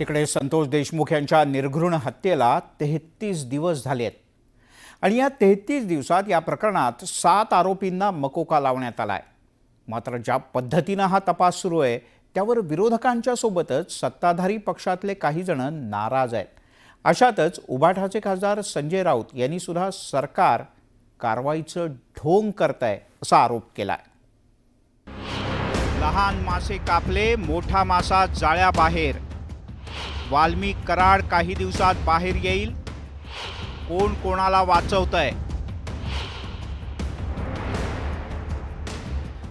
एकीकडे संतोष देशमुख यांच्या निर्घृण हत्येला 33 दिवस झाले आहेत आणि या 33 दिवसात या प्रकरणात 7 आरोपींना मकोका लावण्यात आलाय। मात्र ज्या पद्धतीने हा तपास सुरू आहे त्यावर विरोधकांच्या सोबतच सत्ताधारी पक्षातले काही जण नाराज आहेत। अशातच उबाठाचे खासदार संजय राऊत यांनी सुद्धा सरकार कारवाईचं ढोंग करतंय असा आरोप केलाय। लहान मासे कापले, मोठा मासा जाळ्याबाहेर। वाल्मिक कराड काही दिवसात बाहेर येईल, कोण कोणाला वाचवतंय?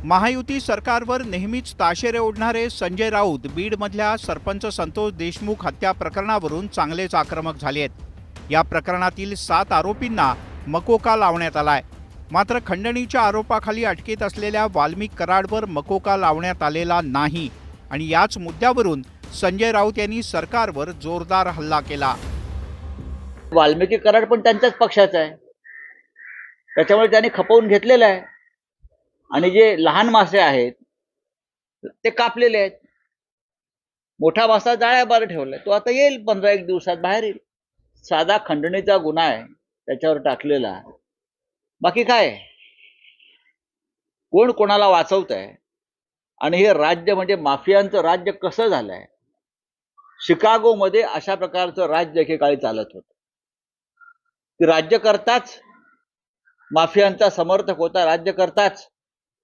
महायुती सरकारवर नेहमीच ताशेरे ओढणारे संजय राऊत बीडमधल्या सरपंच संतोष देशमुख हत्या प्रकरणावरून चांगलेच आक्रमक झाले आहेत। या प्रकरणातील 7 आरोपींना मकोका लावण्यात आलाय। मात्र खंडणीच्या आरोपाखाली अटकेत असलेल्या वाल्मिक कराडवर मकोका लावण्यात आलेला नाही आणि याच मुद्द्यावरून संजय राऊत यांनी सरकारवर जोरदार हल्ला केला। वाल्मिकी कराड पण त्यांच्याच पक्षाचा आहे, त्याच्यामुळे त्यांनी खपवून घेतलेलं आहे आणि जे लहान मासे आहेत ते कापलेले आहेत। मोठा मासा जाळ्याबाहेर ठेवलाय, तो आता येईल 15-1 दिवसात बाहेर येईल। साधा खंडणीचा गुन्हा आहे त्याच्यावर टाकलेला, बाकी काय? कोण कोणाला वाचवत आहे? आणि हे राज्य म्हणजे माफियांचं राज्य कसं झालंय? शिकागोमध्ये अशा प्रकारचं राज्य एकेकाळी चालत होतं की राज्यकर्ताच माफियांचा समर्थक होता, राज्यकर्ताच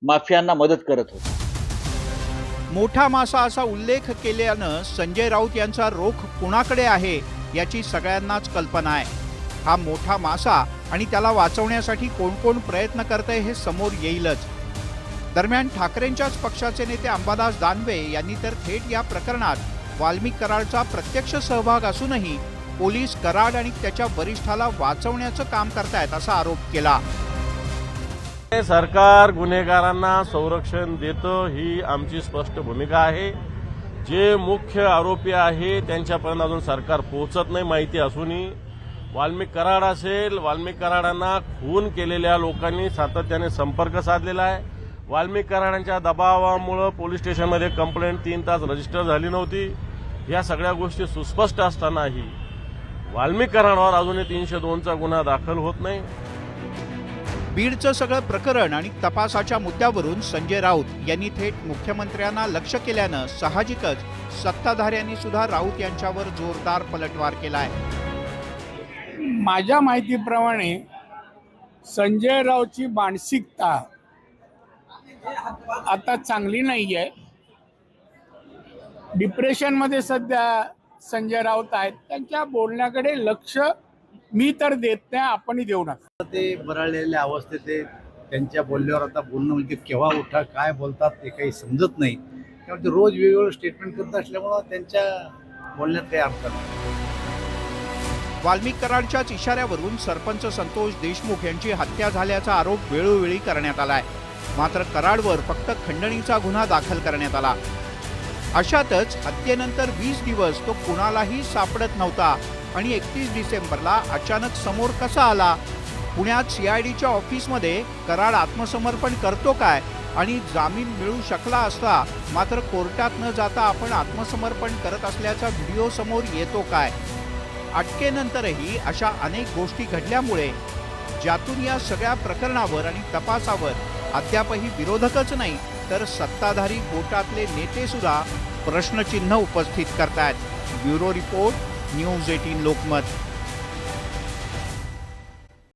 माफियांना मदत करत होता। मोठा मासा असा उल्लेख केल्यानं संजय राऊत यांचा रोख कुणाकडे आहे याची सगळ्यांनाच कल्पना आहे। हा मोठा मासा आणि त्याला वाचवण्यासाठी कोण कोण प्रयत्न करतंय हे समोर येईलच। दरम्यान ठाकरेंच्याच पक्षाचे नेते अंबादास दानवे यांनी तर थेट या प्रकरणात वाल्मिक कराडचा प्रत्यक्ष सहभाग असूनही पोलीस कराड आणि त्याच्या वरिष्ठाला वाचवण्याचं काम करतायत असा आरोप केला। सरकार गुन्हेगारांना संरक्षण देतं ही आमची स्पष्ट भूमिका आहे। जे मुख्य आरोपी आहे त्यांच्यापर्यंत अजून सरकार पोहोचत नाही माहिती असूनही। वाल्मिक कराड असेल, वाल्मिक कराडांना खून केलेल्या लोकांनी सातत्याने संपर्क साधलेला आहे। वाल्मिक कराडांच्या दबावामुळे पोलीस स्टेशनमध्ये कंप्लेंट 3 तास रजिस्टर झाली नव्हती। या सगळ्या गोष्टी सुस्पष्ट असतानाही वाल्मिक कराडावर अजूनही 302चा गुन्हा दाखल होत नाही। बीडचं सगळं प्रकरण आणि तपासाच्या मुद्द्यावरून संजय राऊत यांनी थेट मुख्यमंत्र्यांना लक्ष केल्यानं साहजिकच सत्ताधाऱ्यांनी सुद्धा राऊत यांच्यावर जोरदार पलटवार केलाय। माझ्या माहितीप्रमाणे संजय राऊतची मानसिकता आता चांगली नाहीये। डिप्रेशनमध्ये सध्या संजय राऊत आहेत। त्यांच्या बोलण्याकडे लक्ष मी तर देत नाही, आपणही देऊ नका। ते बरळलेल्या अवस्थेत ते त्यांच्या बोलण्यावर आता बोलणं म्हणजे केव्हा उठा काय बोलतात ते काही समजत नाही। त्यामुळे ते रोज वेगवेगळं स्टेटमेंट करत असल्यामुळं त्यांच्या बोलण्यात काही अर्थ नाही। वाल्मिक कराडच्याच इशाऱ्यावरून सरपंच संतोष देशमुख यांची हत्या झाल्याचा आरोप वेळोवेळी करण्यात आलाय। मात्र कराडवर फक्त खंडणीचा गुन्हा दाखल करण्यात आला। अशातच हत्येनंतर 20 दिवस तो कुणालाही सापडत नव्हता आणि 31 डिसेंबरला अचानक समोर कसा आला? पुण्यात सीआयडीच्या ऑफिसमध्ये कराड आत्मसमर्पण करतो काय आणि जामीन मिळू शकला असता, मात्र कोर्टात न जाता आपण आत्मसमर्पण करत असल्याचा व्हिडिओ समोर येतो काय? अटकेनंतरही अशा अनेक गोष्टी घडल्यामुळे ज्यातून या सगळ्या प्रकरणावर आणि तपासावर अद्यापही विरोधकच नाही तर सत्ताधारी गोटातले नेते सुद्धा प्रश्नचिन्ह उपस्थित करतायत। Bureau report, news 18 Lokmat.